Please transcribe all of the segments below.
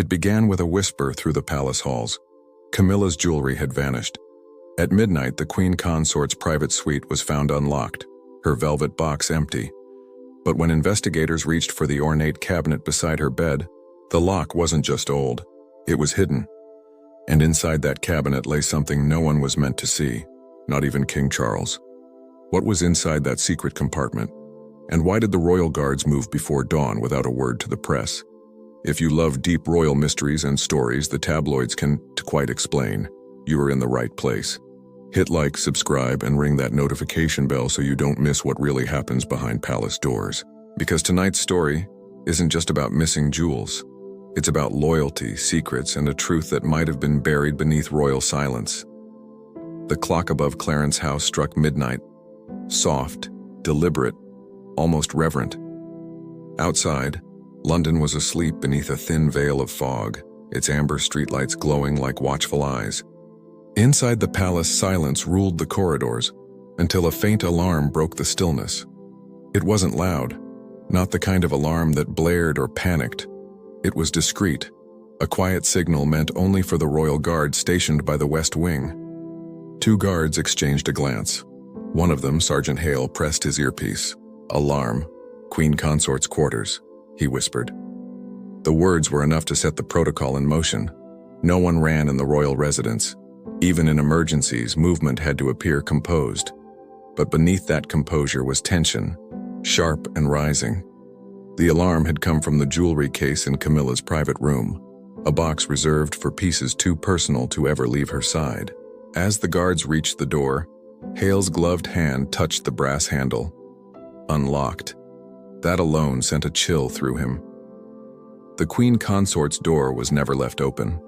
It began with a whisper through the palace halls. Camilla's jewelry had vanished. At midnight, the queen consort's private suite was found unlocked, her velvet box empty. But when investigators reached for the ornate cabinet beside her bed, the lock wasn't just old, it was hidden. And inside that cabinet lay something no one was meant to see, not even King Charles. What was inside that secret compartment? And why did the royal guards move before dawn without a word to the press? If you love deep royal mysteries and stories the tabloids can't quite explain, you are in the right place. Hit like, subscribe, and ring that notification bell so you don't miss what really happens behind palace doors. Because tonight's story isn't just about missing jewels. It's about loyalty, secrets, and a truth that might have been buried beneath royal silence. The clock above Clarence House struck midnight, soft, deliberate, almost reverent. Outside, London was asleep beneath a thin veil of fog, its amber streetlights glowing like watchful eyes. Inside the palace, silence ruled the corridors, until a faint alarm broke the stillness. It wasn't loud, not the kind of alarm that blared or panicked. It was discreet, a quiet signal meant only for the royal guard stationed by the West Wing. Two guards exchanged a glance. One of them, Sergeant Hale, pressed his earpiece. "Alarm, Queen Consort's quarters," he whispered. The words were enough to set the protocol in motion. No one ran in the royal residence. Even in emergencies, movement had to appear composed. But beneath that composure was tension, sharp and rising. The alarm had come from the jewelry case in Camilla's private room, a box reserved for pieces too personal to ever leave her side. As the guards reached the door, Hale's gloved hand touched the brass handle. Unlocked. That alone sent a chill through him. The Queen Consort's door was never left open.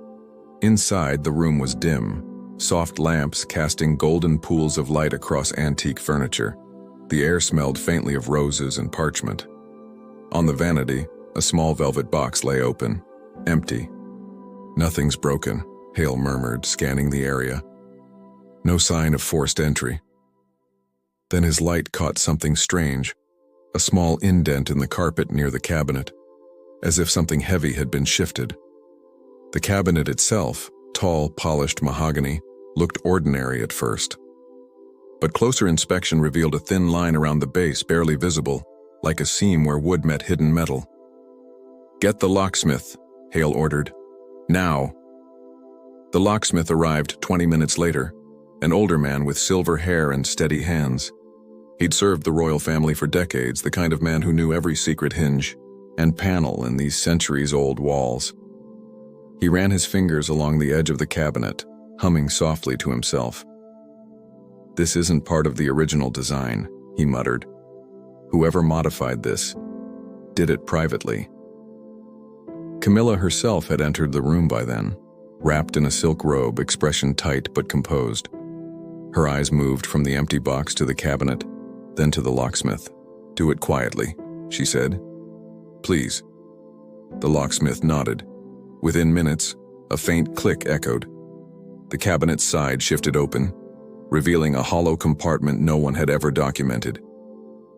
Inside, the room was dim, soft lamps casting golden pools of light across antique furniture. The air smelled faintly of roses and parchment. On the vanity, a small velvet box lay open, empty. "Nothing's broken," Hale murmured, scanning the area. No sign of forced entry. Then his light caught something strange, a small indent in the carpet near the cabinet, as if something heavy had been shifted. The cabinet itself, tall, polished mahogany, looked ordinary at first. But closer inspection revealed a thin line around the base, barely visible, like a seam where wood met hidden metal. "Get the locksmith," Hale ordered. "Now." The locksmith arrived 20 minutes later, an older man with silver hair and steady hands. He'd served the royal family for decades, the kind of man who knew every secret hinge and panel in these centuries-old walls. He ran his fingers along the edge of the cabinet, humming softly to himself. "This isn't part of the original design," he muttered. "Whoever modified this did it privately." Camilla herself had entered the room by then, wrapped in a silk robe, expression tight but composed. Her eyes moved from the empty box to the cabinet, then to the locksmith. "Do it quietly," she said. "Please." The locksmith nodded. Within minutes, a faint click echoed. The cabinet's side shifted open, revealing a hollow compartment no one had ever documented.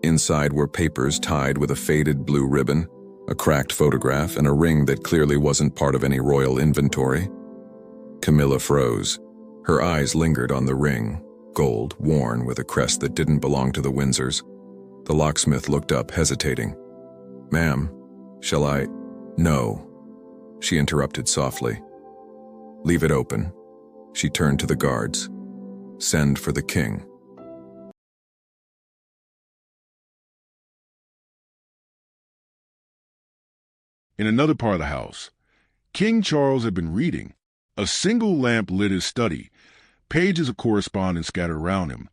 Inside were papers tied with a faded blue ribbon, a cracked photograph, and a ring that clearly wasn't part of any royal inventory. Camilla froze. Her eyes lingered on the ring, gold, worn with a crest that didn't belong to the Windsors. The locksmith looked up, hesitating. "Ma'am, shall I—" "No," she interrupted softly. "Leave it open." She turned to the guards. "Send for the king." In another part of the house, King Charles had been reading. A single lamp lit his study, pages of correspondence scattered around him,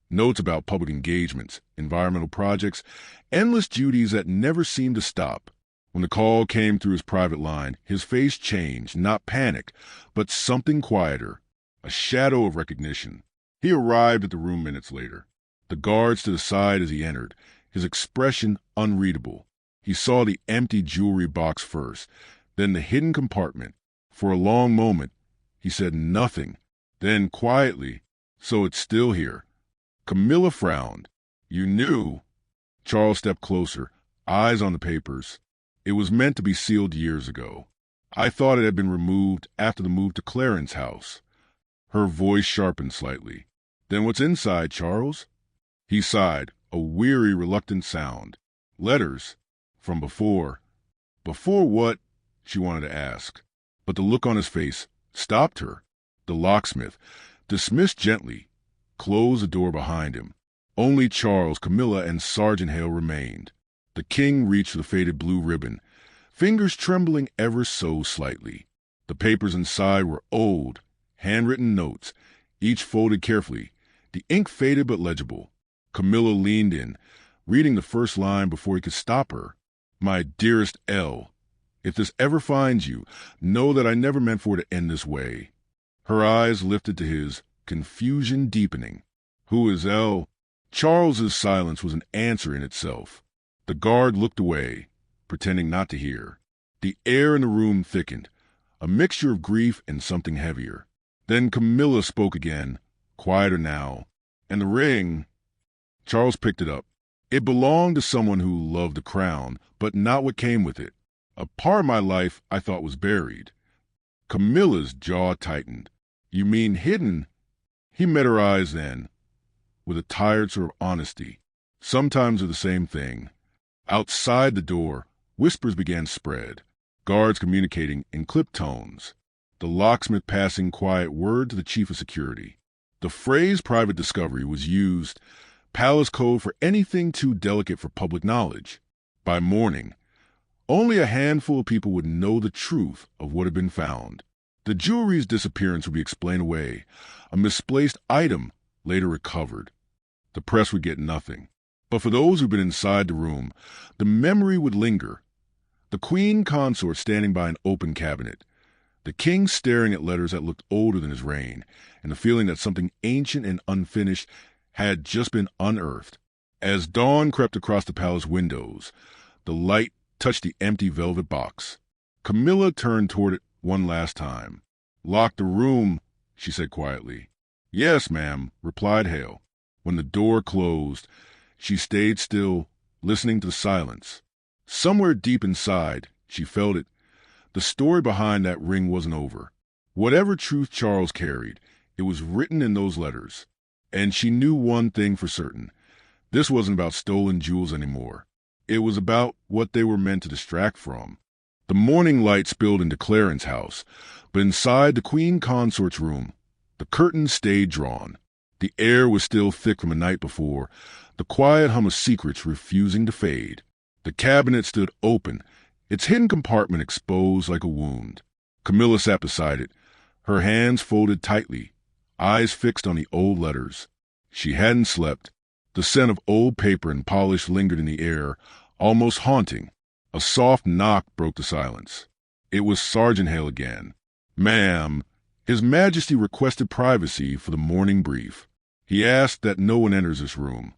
notes about public engagements, environmental projects, endless duties that never seemed to stop. When the call came through his private line, his face changed, not panic, but something quieter, a shadow of recognition. He arrived at the room minutes later, the guards to the side as he entered, his expression unreadable. He saw the empty jewelry box first, then the hidden compartment. For a long moment, he said nothing. Then, quietly, "So it's still here." Camilla frowned. "You knew." Charles stepped closer, eyes on the papers. "It was meant to be sealed years ago. I thought it had been removed after the move to Clarence House. Her voice sharpened slightly. Then what's inside, Charles? He sighed, a weary, reluctant sound. Letters. From before. Before what? She wanted to ask. But the look on his face stopped her. The locksmith, dismissed gently, closed the door behind him. Only Charles, Camilla, and Sergeant Hale remained. The king reached for the faded blue ribbon, fingers trembling ever so slightly. The papers inside were old, handwritten notes, each folded carefully, the ink faded but legible. Camilla leaned in, reading the first line before he could stop her. My dearest L, if this ever finds you, know that I never meant for it to end this way. Her eyes lifted to his, confusion deepening. Who is L? Charles's silence was an answer in itself. The guard looked away, pretending not to hear. The air in the room thickened, a mixture of grief and something heavier. Then Camilla spoke again, quieter now. And the ring... Charles picked it up. It belonged to someone who loved the crown, but not what came with it. A part of my life I thought was buried. Camilla's jaw tightened. You mean hidden? He met her eyes then, with a tired sort of honesty. Sometimes they're the same thing. Outside the door, whispers began to spread, guards communicating in clipped tones, the locksmith passing quiet word to the chief of security. The phrase private discovery was used, palace code for anything too delicate for public knowledge. By morning, only a handful of people would know the truth of what had been found. The jewelry's disappearance would be explained away, a misplaced item later recovered. The press would get nothing. But for those who'd been inside the room, the memory would linger. The queen consort standing by an open cabinet, the king staring at letters that looked older than his reign, and the feeling that something ancient and unfinished had just been unearthed. As dawn crept across the palace windows, the light touched the empty velvet box. Camilla turned toward it one last time. Lock the room, she said quietly. Yes, ma'am, replied Hale. When the door closed, she stayed still, listening to the silence. Somewhere deep inside, she felt it. The story behind that ring wasn't over. Whatever truth Charles carried, it was written in those letters. And she knew one thing for certain. This wasn't about stolen jewels anymore. It was about what they were meant to distract from. The morning light spilled into Clarence House, but inside the queen consort's room, the curtains stayed drawn. The air was still thick from the night before, the quiet hum of secrets refusing to fade. The cabinet stood open, its hidden compartment exposed like a wound. Camilla sat beside it, her hands folded tightly, eyes fixed on the old letters. She hadn't slept. The scent of old paper and polish lingered in the air, almost haunting. A soft knock broke the silence. It was Sergeant Hale again. Ma'am, His Majesty requested privacy for the morning brief. He asked that no one enters this room.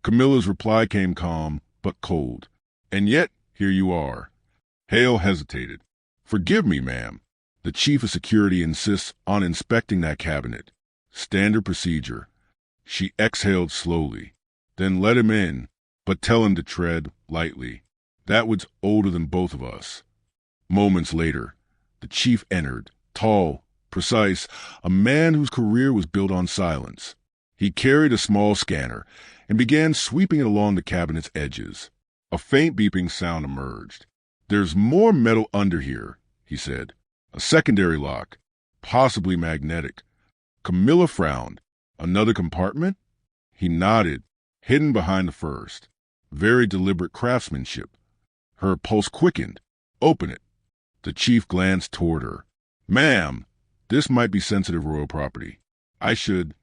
Camilla's reply came calm, but cold. And yet, here you are. Hale hesitated. Forgive me, ma'am. The Chief of Security insists on inspecting that cabinet. Standard procedure. She exhaled slowly. Then let him in, but tell him to tread lightly. That was older than both of us. Moments later, the chief entered, tall, precise, a man whose career was built on silence. He carried a small scanner and began sweeping it along the cabinet's edges. A faint beeping sound emerged. There's more metal under here, he said. A secondary lock, possibly magnetic. Camilla frowned. Another compartment? He nodded, hidden behind the first. Very deliberate craftsmanship. Her pulse quickened. Open it. The chief glanced toward her. Ma'am, this might be sensitive royal property. I should...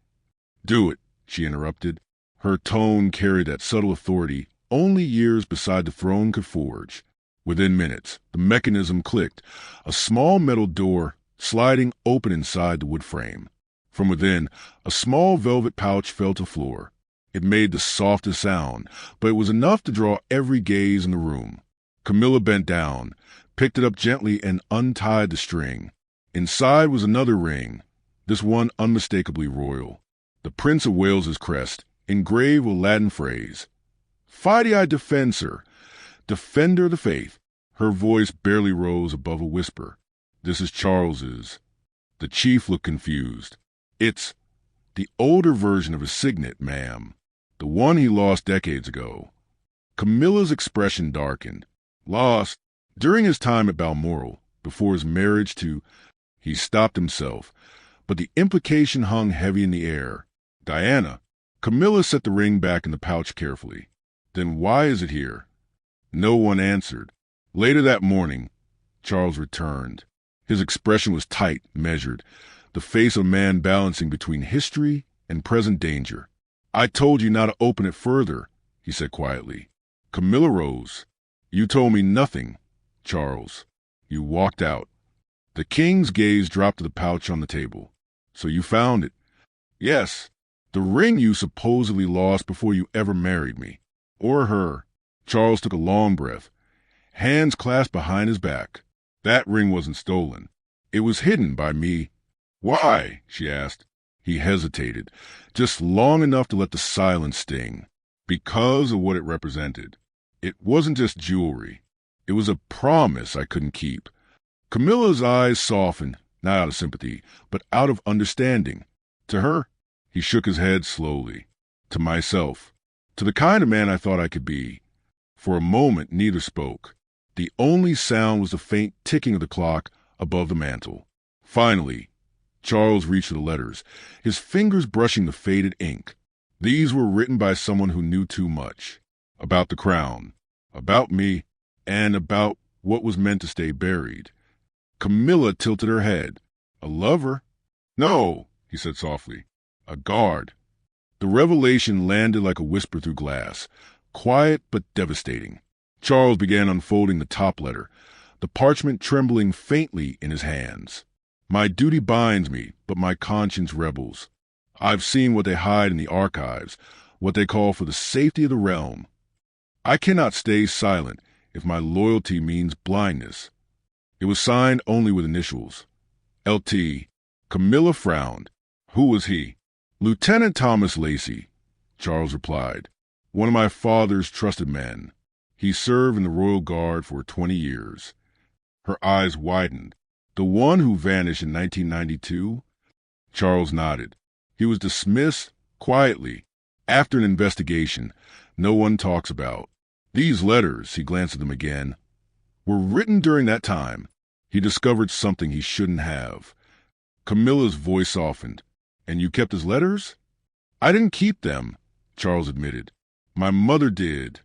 Do it, she interrupted. Her tone carried that subtle authority only years beside the throne could forge. Within minutes, the mechanism clicked, a small metal door sliding open inside the wood frame. From within, a small velvet pouch fell to the floor. It made the softest sound, but it was enough to draw every gaze in the room. Camilla bent down, picked it up gently, and untied the string. Inside was another ring, this one unmistakably royal. The Prince of Wales's crest, engraved with a Latin phrase. Fidei Defensor, defender of the faith. Her voice barely rose above a whisper. This is Charles's. The chief looked confused. It's the older version of his signet, ma'am. The one he lost decades ago. Camilla's expression darkened. Lost during his time at Balmoral, before his marriage to... He stopped himself, but the implication hung heavy in the air. Diana. Camilla set the ring back in the pouch carefully. Then why is it here? No one answered. Later that morning, Charles returned. His expression was tight, measured, the face of a man balancing between history and present danger. I told you not to open it further, he said quietly. Camilla rose. You told me nothing, Charles. You walked out. The king's gaze dropped to the pouch on the table. So you found it? Yes. The ring you supposedly lost before you ever married me. Or her. Charles took a long breath, hands clasped behind his back. That ring wasn't stolen. It was hidden by me. Why? She asked. He hesitated, just long enough to let the silence sting. Because of what it represented. It wasn't just jewelry. It was a promise I couldn't keep. Camilla's eyes softened, not out of sympathy, but out of understanding. To her, he shook his head slowly. To myself. To the kind of man I thought I could be. For a moment, neither spoke. The only sound was the faint ticking of the clock above the mantel. Finally, Charles reached for the letters, his fingers brushing the faded ink. These were written by someone who knew too much. About the crown, about me, and about what was meant to stay buried. Camilla tilted her head. A lover? No, he said softly. A guard. The revelation landed like a whisper through glass, quiet but devastating. Charles began unfolding the top letter, the parchment trembling faintly in his hands. My duty binds me, but my conscience rebels. I've seen what they hide in the archives, what they call for the safety of the realm. I cannot stay silent if my loyalty means blindness. It was signed only with initials. L.T. Camilla frowned. Who was he? Lieutenant Thomas Lacey, Charles replied. One of my father's trusted men. He served in the Royal Guard for 20 years. Her eyes widened. The one who vanished in 1992? Charles nodded. He was dismissed quietly, after an investigation no one talks about. These letters, he glanced at them again, were written during that time. He discovered something he shouldn't have. Camilla's voice softened. And you kept his letters? I didn't keep them, Charles admitted. My mother did.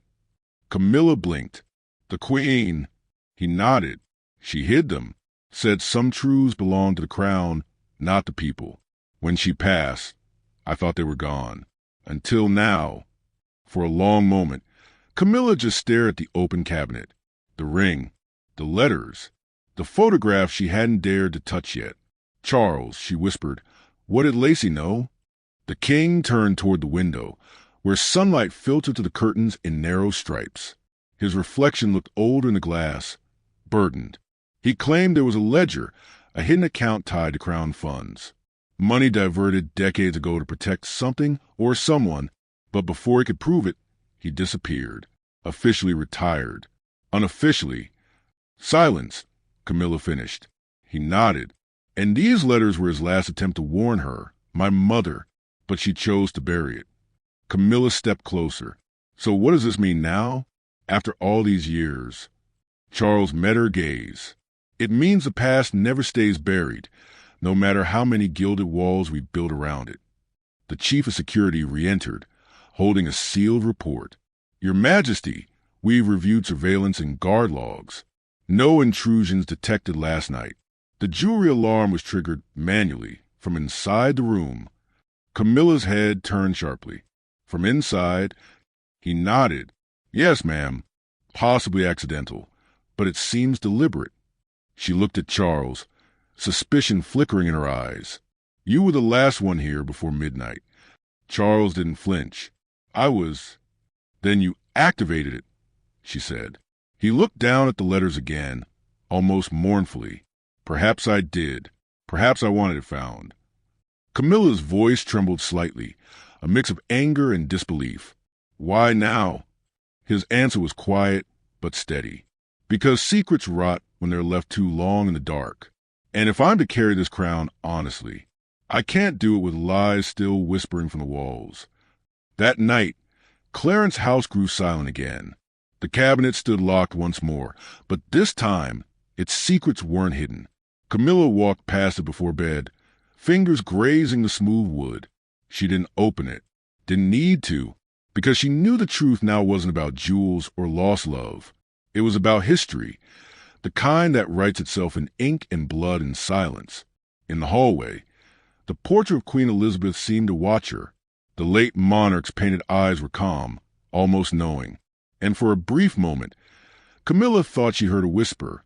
Camilla blinked. The Queen. He nodded. She hid them, said some truths belonged to the crown, not the people. When she passed, I thought they were gone. Until now. For a long moment, Camilla just stared at the open cabinet. The ring, the letters, the photograph she hadn't dared to touch yet. Charles, she whispered, what did Lacey know? The king turned toward the window, where sunlight filtered to the curtains in narrow stripes. His reflection looked older in the glass, burdened. He claimed there was a ledger, a hidden account tied to crown funds. Money diverted decades ago to protect something or someone, but before he could prove it, he disappeared, officially retired. Unofficially. Silence, Camilla finished. He nodded. And these letters were his last attempt to warn her, my mother, but she chose to bury it. Camilla stepped closer. So what does this mean now? After all these years? Charles met her gaze. It means the past never stays buried, no matter how many gilded walls we build around it. The chief of security re-entered, holding a sealed report. Your Majesty, we've reviewed surveillance and guard logs. No intrusions detected last night. The jewelry alarm was triggered manually from inside the room. Camilla's head turned sharply. From inside, he nodded. Yes, ma'am. Possibly accidental, but it seems deliberate. She looked at Charles, suspicion flickering in her eyes. You were the last one here before midnight. Charles didn't flinch. I was. Then you activated it, she said. He looked down at the letters again, almost mournfully. Perhaps I did. Perhaps I wanted it found. Camilla's voice trembled slightly, a mix of anger and disbelief. Why now? His answer was quiet but steady. Because secrets rot when they're left too long in the dark. And if I'm to carry this crown honestly, I can't do it with lies still whispering from the walls. That night, Clarence House grew silent again. The cabinet stood locked once more, but this time, its secrets weren't hidden. Camilla walked past it before bed, fingers grazing the smooth wood. She didn't open it, didn't need to, because she knew the truth now wasn't about jewels or lost love. It was about history, the kind that writes itself in ink and blood and silence. In the hallway, the portrait of Queen Elizabeth seemed to watch her. The late monarch's painted eyes were calm, almost knowing. And for a brief moment, Camilla thought she heard a whisper,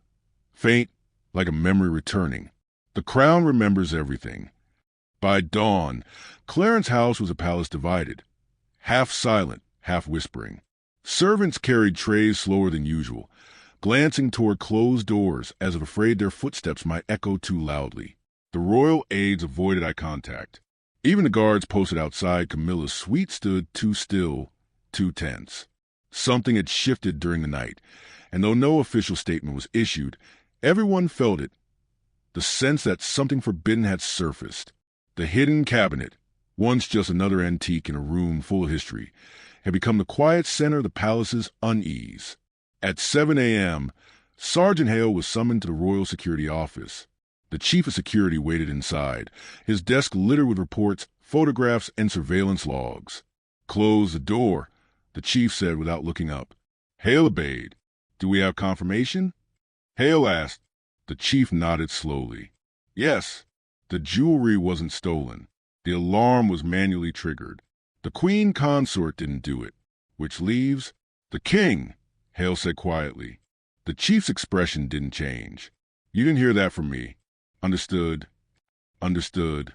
faint, like a memory returning. The crown remembers everything. By dawn, Clarence House was a palace divided, half silent, half whispering. Servants carried trays slower than usual, glancing toward closed doors as if afraid their footsteps might echo too loudly. The royal aides avoided eye contact. Even the guards posted outside Camilla's suite stood too still, too tense. Something had shifted during the night, and though no official statement was issued, everyone felt it. The sense that something forbidden had surfaced. The hidden cabinet, once just another antique in a room full of history, had become the quiet center of the palace's unease. At 7 a.m., Sergeant Hale was summoned to the Royal Security Office. The chief of security waited inside, his desk littered with reports, photographs, and surveillance logs. "Close the door," the chief said without looking up. Hale obeyed. "Do we have confirmation?" Hale asked. The chief nodded slowly. "Yes." The jewelry wasn't stolen. The alarm was manually triggered. The queen consort didn't do it. Which leaves the king, Hale said quietly. The chief's expression didn't change. "You didn't hear that from me." "Understood." "Understood."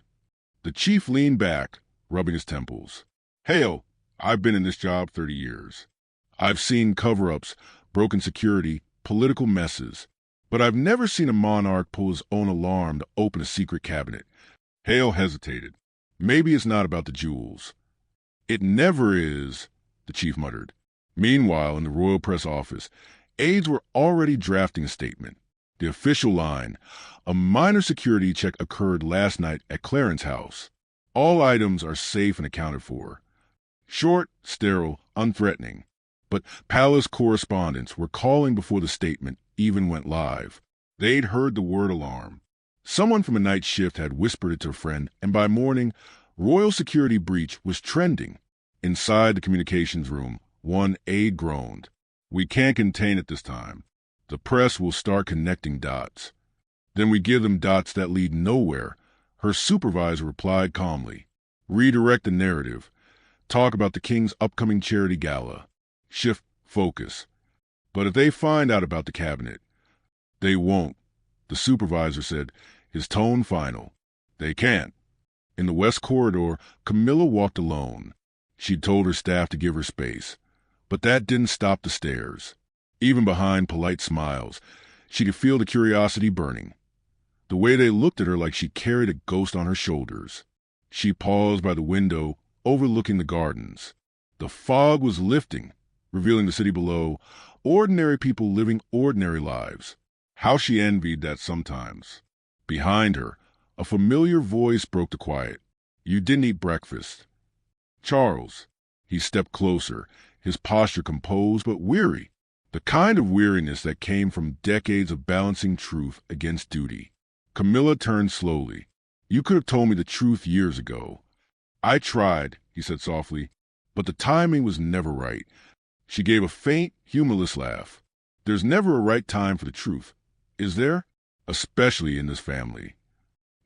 The chief leaned back, rubbing his temples. "Hale, I've been in this job 30 years. I've seen cover-ups, broken security, political messes. But I've never seen a monarch pull his own alarm to open a secret cabinet." Hale hesitated. "Maybe it's not about the jewels." "It never is," the chief muttered. Meanwhile, in the royal press office, aides were already drafting a statement. The official line: "A minor security check occurred last night at Clarence House. All items are safe and accounted for." Short, sterile, unthreatening. But palace correspondents were calling before the statement even went live. They'd heard the word alarm. Someone from a night shift had whispered it to a friend, and by morning, royal security breach was trending. Inside the communications room, one aide groaned. "We can't contain it this time. The press will start connecting dots." "Then we give them dots that lead nowhere," her supervisor replied calmly. "Redirect the narrative. Talk about the king's upcoming charity gala. Shift focus. But if they find out about the cabinet—" "They won't," the supervisor said, his tone final. "They can't." In the west corridor, Camilla walked alone. She'd told her staff to give her space. But that didn't stop the stares. Even behind polite smiles, she could feel the curiosity burning. The way they looked at her like she carried a ghost on her shoulders. She paused by the window, overlooking the gardens. The fog was lifting, revealing the city below, ordinary people living ordinary lives. How she envied that sometimes. Behind her, a familiar voice broke the quiet. "You didn't eat breakfast." "Charles." He stepped closer, his posture composed but weary. The kind of weariness that came from decades of balancing truth against duty. Camilla turned slowly. "You could have told me the truth years ago." "I tried," he said softly, "but the timing was never right." She gave a faint, humorless laugh. "There's never a right time for the truth, is there? Especially in this family."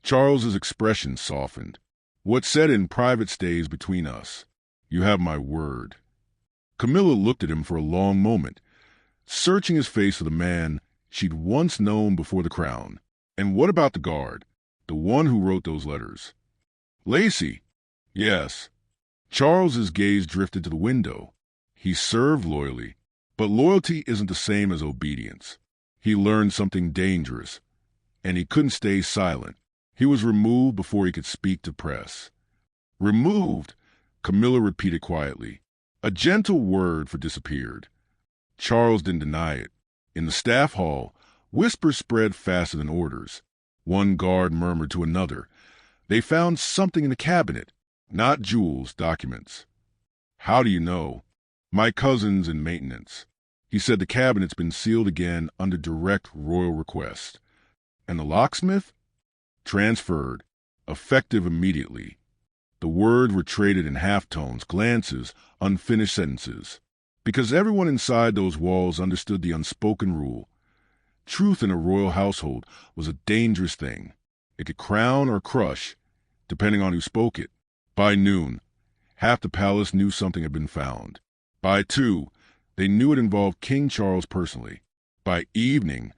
Charles's expression softened. "What's said in private stays between us. You have my word." Camilla looked at him for a long moment, searching his face for the man she'd once known before the crown. "And what about the guard? The one who wrote those letters?" "Lacey." "Yes." Charles's gaze drifted to the window. He served loyally, but loyalty isn't the same as obedience. He learned something dangerous, and he couldn't stay silent. He was removed before he could speak to press. "Removed," Camilla repeated quietly. A gentle word for disappeared. Charles didn't deny it. In the staff hall, whispers spread faster than orders. One guard murmured to another. They found something in the cabinet. Not jewels, documents. How do you know? My cousin's in maintenance. He said the cabinet's been sealed again under direct royal request. And the locksmith? Transferred. Effective immediately. The words were traded in halftones, glances, unfinished sentences. Because everyone inside those walls understood the unspoken rule. Truth in a royal household was a dangerous thing. It could crown or crush, depending on who spoke it. By noon, half the palace knew something had been found. By 2, they knew it involved King Charles personally. By evening,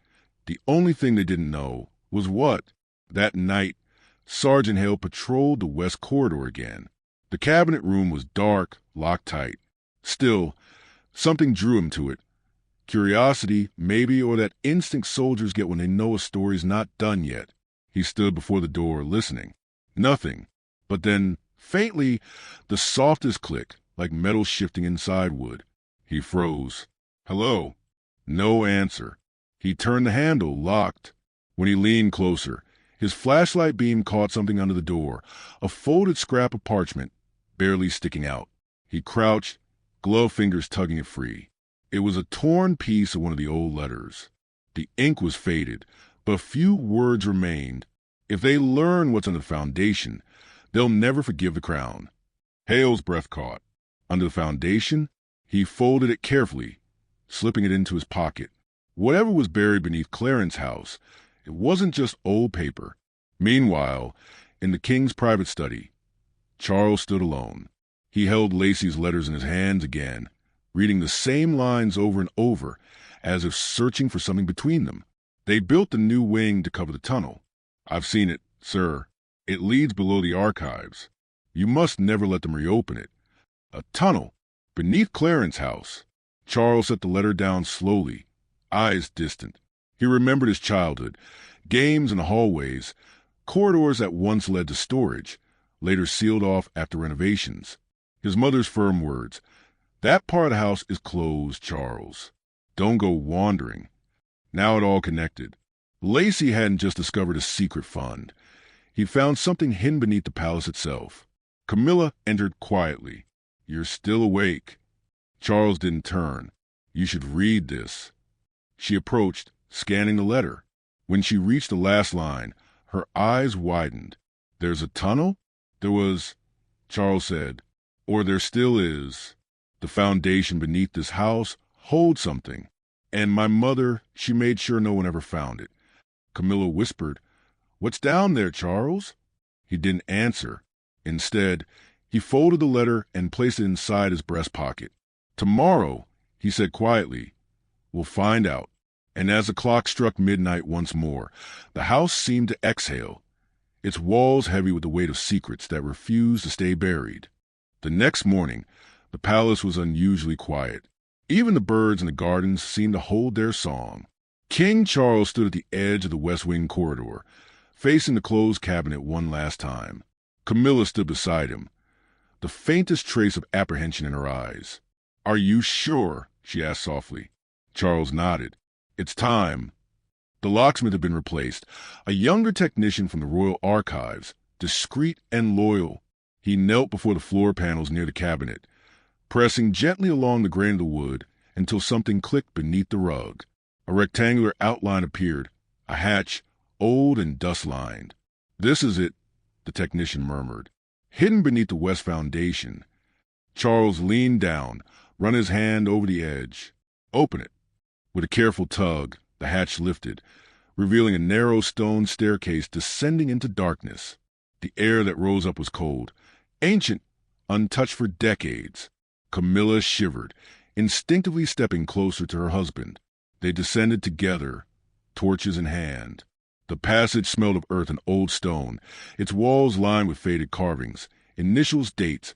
the only thing they didn't know was what. That night, Sergeant Hale patrolled the west corridor again. The cabinet room was dark, locked tight. Still, something drew him to it. Curiosity, maybe, or that instinct soldiers get when they know a story's not done yet. He stood before the door, listening. Nothing. But then, faintly, the softest click, like metal shifting inside wood. He froze. Hello? No answer. He turned the handle, locked. When he leaned closer, his flashlight beam caught something under the door, a folded scrap of parchment, barely sticking out. He crouched, gloved fingers tugging it free. It was a torn piece of one of the old letters. The ink was faded, but few words remained. If they learn what's under the foundation, they'll never forgive the crown. Hale's breath caught. Under the foundation, he folded it carefully, slipping it into his pocket. Whatever was buried beneath Clarence House, it wasn't just old paper. Meanwhile, in the king's private study, Charles stood alone. He held Lacey's letters in his hands again, reading the same lines over and over, as if searching for something between them. They built the new wing to cover the tunnel. I've seen it, sir. It leads below the archives. You must never let them reopen it. A tunnel beneath Clarence House. Charles set the letter down slowly, eyes distant. He remembered his childhood, games in the hallways, corridors that once led to storage, later sealed off after renovations. His mother's firm words, "That part of the house is closed, Charles. Don't go wandering." Now it all connected. Lacey hadn't just discovered a secret fund. He'd found something hidden beneath the palace itself. Camilla entered quietly. "You're still awake." Charles didn't turn. "You should read this." She approached, scanning the letter. When she reached the last line, her eyes widened. "There's a tunnel?" "There was," Charles said. "Or there still is. The foundation beneath this house holds something. And my mother, she made sure no one ever found it." Camilla whispered, "What's down there, Charles?" He didn't answer. Instead, he folded the letter and placed it inside his breast pocket. "Tomorrow," he said quietly, "we'll find out." And as the clock struck midnight once more, the house seemed to exhale, its walls heavy with the weight of secrets that refused to stay buried. The next morning, the palace was unusually quiet. Even the birds in the gardens seemed to hold their song. King Charles stood at the edge of the West Wing corridor, facing the closed cabinet one last time. Camilla stood beside him, the faintest trace of apprehension in her eyes. "Are you sure?" she asked softly. Charles nodded. "It's time." The locksmith had been replaced, a younger technician from the Royal Archives, discreet and loyal. He knelt before the floor panels near the cabinet, pressing gently along the grain of the wood until something clicked beneath the rug. A rectangular outline appeared, a hatch, old and dust-lined. "This is it," the technician murmured. Hidden beneath the west foundation. Charles leaned down, run his hand over the edge. "Open it." With a careful tug, the hatch lifted, revealing a narrow stone staircase descending into darkness. The air that rose up was cold, ancient, untouched for decades. Camilla shivered, instinctively stepping closer to her husband. They descended together, torches in hand. The passage smelled of earth and old stone, its walls lined with faded carvings, initials, dates,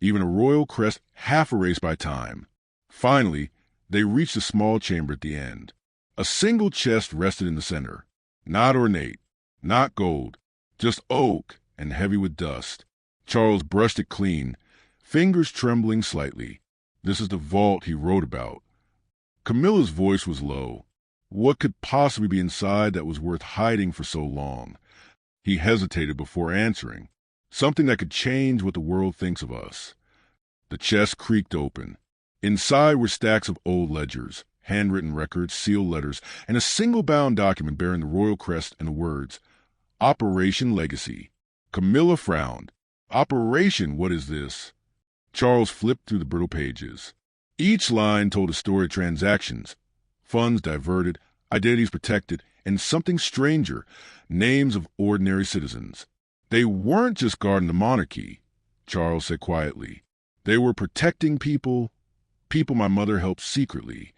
even a royal crest half erased by time. Finally, they reached a small chamber at the end. A single chest rested in the center. Not ornate, not gold, just oak and heavy with dust. Charles brushed it clean, fingers trembling slightly. "This is the vault he wrote about." Camilla's voice was low. What could possibly be inside that was worth hiding for so long? He hesitated before answering. Something that could change what the world thinks of us. The chest creaked open. Inside were stacks of old ledgers, handwritten records, sealed letters, and a single bound document bearing the royal crest and the words, Operation Legacy. Camilla frowned. Operation, what is this? Charles flipped through the brittle pages. Each line told a story of transactions, funds diverted, identities protected, and something stranger, names of ordinary citizens. They weren't just guarding the monarchy, Charles said quietly. They were protecting people my mother helped secretly.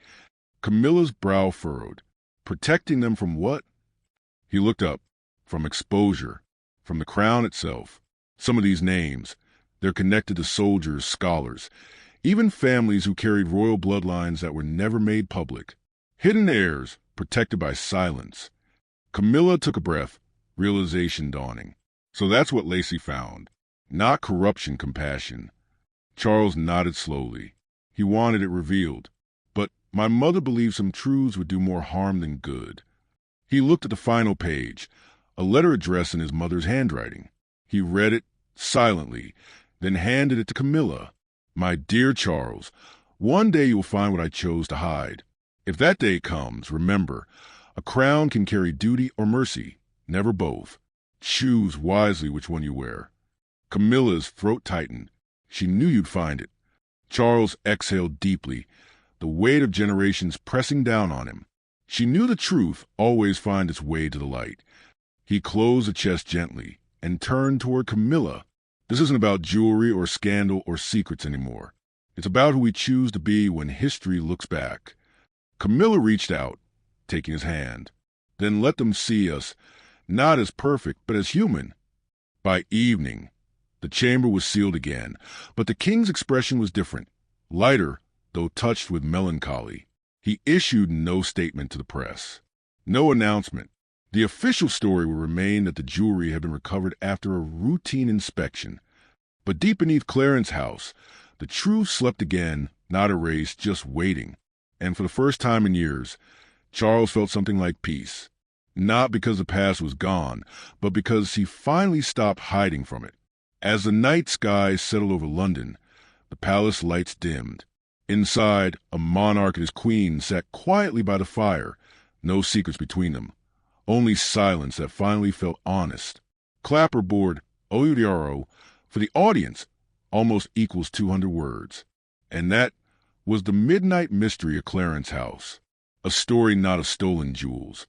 Camilla's brow furrowed. Protecting them from what? He looked up. From exposure. From the crown itself. Some of these names, they're connected to soldiers, scholars, even families who carried royal bloodlines that were never made public. Hidden heirs, protected by silence. Camilla took a breath, realization dawning. So that's what Lacey found. Not corruption, compassion. Charles nodded slowly. He wanted it revealed. But my mother believed some truths would do more harm than good. He looked at the final page, a letter addressed in his mother's handwriting. He read it silently, then handed it to Camilla. My dear Charles, one day you'll find what I chose to hide. If that day comes, remember, a crown can carry duty or mercy, never both. Choose wisely which one you wear. Camilla's throat tightened. She knew you'd find it. Charles exhaled deeply, the weight of generations pressing down on him. She knew the truth always finds its way to the light. He closed the chest gently and turned toward Camilla. This isn't about jewelry or scandal or secrets anymore. It's about who we choose to be when history looks back. Camilla reached out, taking his hand. Then let them see us, not as perfect, but as human. By evening, the chamber was sealed again, but the king's expression was different, lighter, though touched with melancholy. He issued no statement to the press, no announcement. The official story would remain that the jewelry had been recovered after a routine inspection. But deep beneath Clarence House, the truth slept again, not erased, just waiting. And for the first time in years, Charles felt something like peace. Not because the past was gone, but because he finally stopped hiding from it. As the night sky settled over London, the palace lights dimmed. Inside, a monarch and his queen sat quietly by the fire, no secrets between them, only silence that finally felt honest. Clapperboard, Oyudiaro, for the audience, almost equals 200 words. And that was the midnight mystery of Clarence House, a story not of stolen jewels,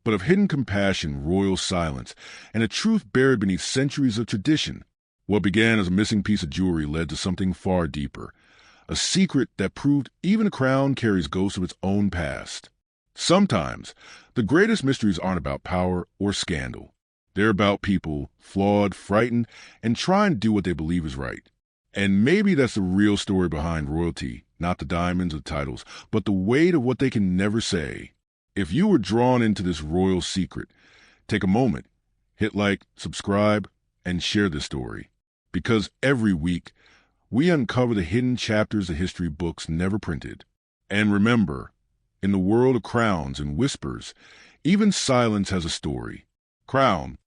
but of hidden compassion, royal silence, and a truth buried beneath centuries of tradition. What began as a missing piece of jewelry led to something far deeper, a secret that proved even a crown carries ghosts of its own past. Sometimes, the greatest mysteries aren't about power or scandal. They're about people, flawed, frightened, and trying to do what they believe is right. And maybe that's the real story behind royalty, not the diamonds or titles, but the weight of what they can never say. If you were drawn into this royal secret, take a moment, hit like, subscribe, and share this story. Because every week, we uncover the hidden chapters of history books never printed. And remember, in the world of crowns and whispers, even silence has a story. Crown,